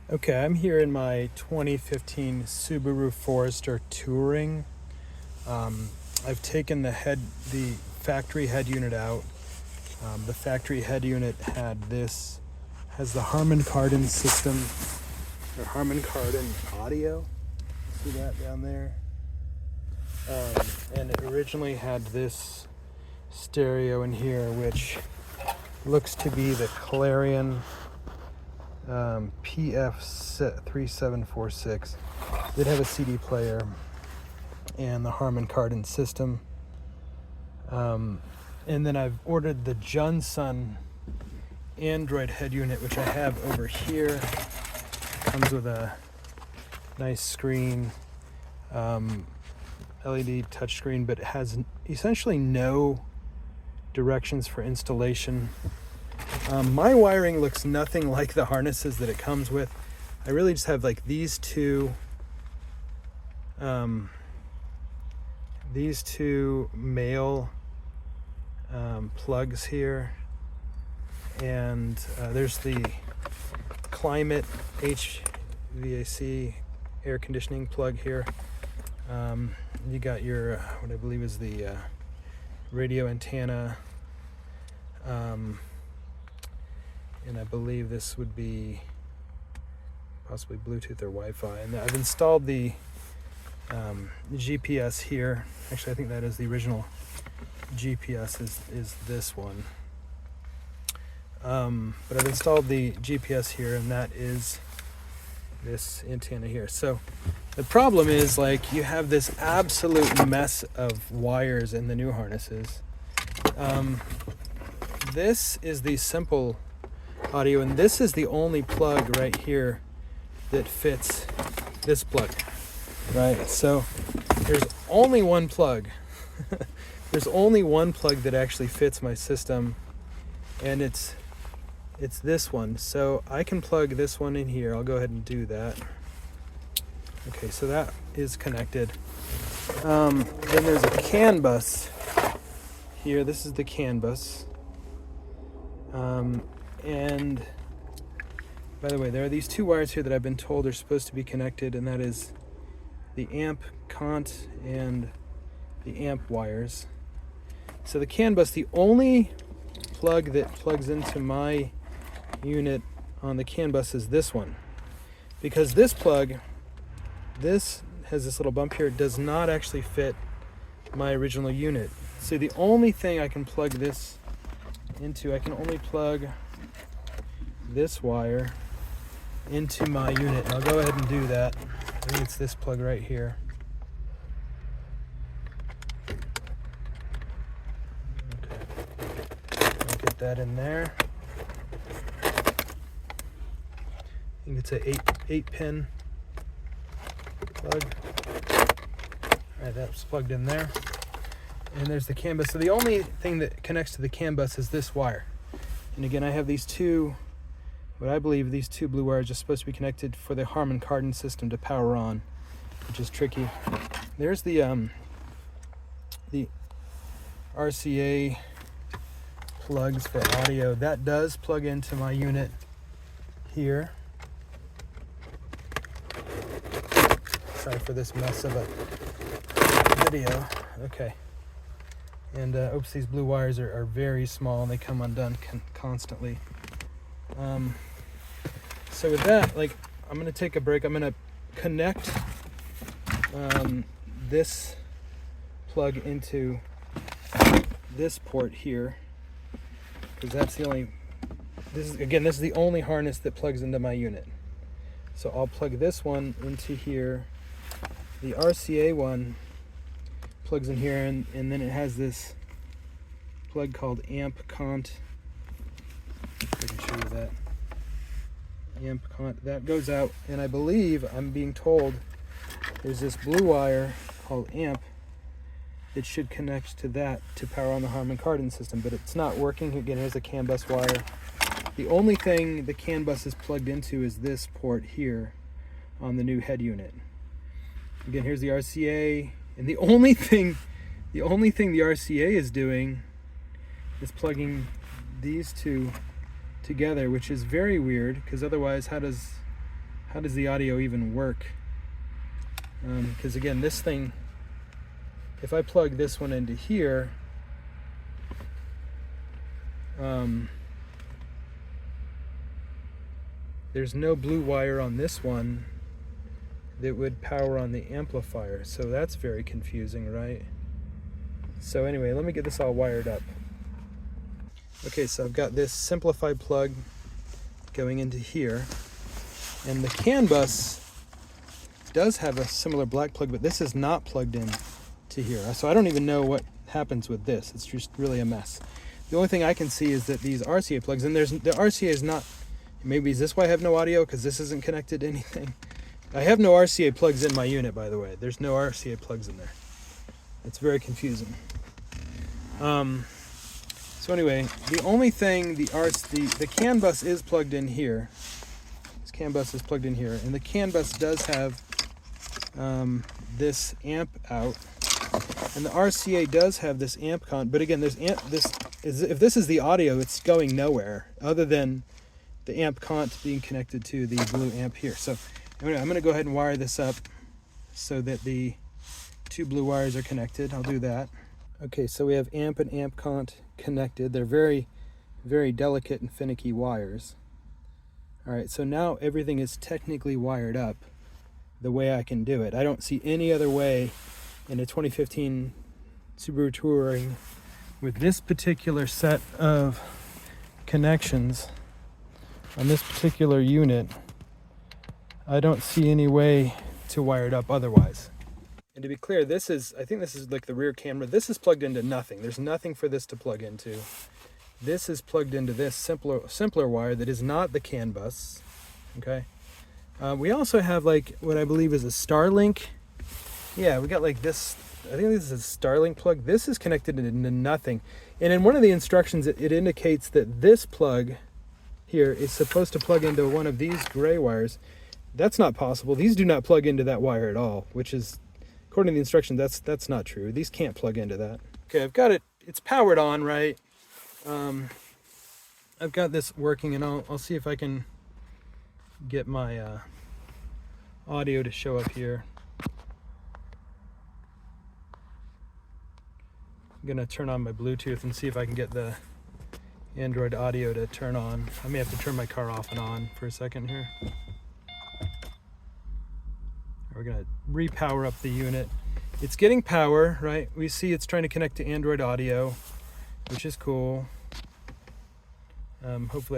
Okay, I'm here in my 2015 Subaru Forester Touring. I've taken the factory head unit out. The factory head unit has the Harmon Kardon system, or Harmon Kardon audio. See that down there? And it originally had this stereo in here, which looks to be the Clarion PF3746. Did have a CD player and the Harmon Kardon system. And then I've ordered the Junsun Android head unit, which I have over here. Comes with a nice screen, LED touchscreen, but it has essentially no directions for installation. My wiring looks nothing like the harnesses that it comes with. I really just have like these two male plugs here, and there's the climate HVAC air conditioning plug here. You got your what I believe is the radio antenna, and I believe this would be possibly Bluetooth or Wi-Fi. And I've installed the GPS here. Actually, I think that is the original GPS is this one. But I've installed the GPS here, and that is this antenna here. So the problem is, like, you have this absolute mess of wires in the new harnesses. This is the simple audio, and this is the only plug right here that fits this plug, right? So there's only one plug. There's only one plug that actually fits my system, and it's this one. So I can plug this one in here. I'll go ahead and do that. Okay, so that is connected. Then there's a CAN bus here. This is the CAN bus. And by the way, there are these two wires here that I've been told are supposed to be connected, and that is the amp cont and the amp wires. So the CAN bus, the only plug that plugs into my unit on the CAN bus is this one, because this plug, this has this little bump here, does not actually fit my original unit. So the only thing I can plug this into, I can only plug this wire into my unit. And I'll go ahead and do that. I think it's this plug right here. Okay, I'll get that in there. I think it's a 8 pin plug. Alright, that's plugged in there. And there's the CAN bus. So the only thing that connects to the CAN bus is this wire. And again, I have these two, what I believe these two blue wires are supposed to be connected for the Harmon Kardon system to power on, which is tricky. There's the RCA plugs for audio. That does plug into my unit here. Sorry for this mess of a video. Okay. And oops, these blue wires are very small, and they come undone constantly. So with that, like, I'm going to take a break. I'm going to connect this plug into this port here, because that's the only, this is the only harness that plugs into my unit. So I'll plug this one into here. The RCA one plugs in here, and then it has this plug called amp cont. I can show you that. Amp cont, that goes out, and I believe, I'm being told, there's this blue wire called amp that should connect to that to power on the Harmon Kardon system, but it's not working. Again, here's a CAN bus wire. The only thing the CAN bus is plugged into is this port here on the new head unit. Again, here's the RCA, and the only thing the RCA is doing is plugging these two together, which is very weird, because otherwise how does how does the audio even work? Because again, this thing, if I plug this one into here, there's no blue wire on this one that would power on the amplifier, so that's very confusing, right? So anyway, let me get this all wired up. Okay, so I've got this simplified plug going into here, and the CAN bus does have a similar black plug, but this is not plugged in to here, so I don't even know what happens with this. It's just really a mess. The only thing I can see is that these RCA plugs, and the RCA is not, maybe is this why I have no audio, because this isn't connected to anything. I have no RCA plugs in my unit, by the way. There's no RCA plugs in there. It's very confusing. So anyway, the only thing, the CAN bus is plugged in here. This CAN bus is plugged in here, and the CAN bus does have this amp out, and the RCA does have this amp con. But again, there's if this is the audio, it's going nowhere other than the amp cont being connected to the blue amp here. So anyway, I'm going to go ahead and wire this up so that the two blue wires are connected. I'll do that. Okay, so we have amp and amp cont connected. They're very, very delicate and finicky wires. All right, so now everything is technically wired up the way I can do it. I don't see any other way in a 2015 Subaru Touring with this particular set of connections on this particular unit. I don't see any way to wire it up otherwise. And to be clear, I think this is like the rear camera. This is plugged into nothing. There's nothing for this to plug into. This is plugged into this simpler wire that is not the CAN bus. Okay. We also have like what I believe is a Starlink. Yeah, we got like this. I think this is a Starlink plug. This is connected into nothing. And in one of the instructions, it indicates that this plug here is supposed to plug into one of these gray wires. That's not possible. These do not plug into that wire at all, which is, according to the instruction, that's not true. These can't plug into that. Okay, I've got it. It's powered on, right? I've got this working, and I'll see if I can get my audio to show up here. I'm gonna turn on my Bluetooth and see if I can get the Android audio to turn on. I may have to turn my car off and on for a second here. We're gonna repower up the unit. It's getting power, right? We see it's trying to connect to Android audio, which is cool. Hopefully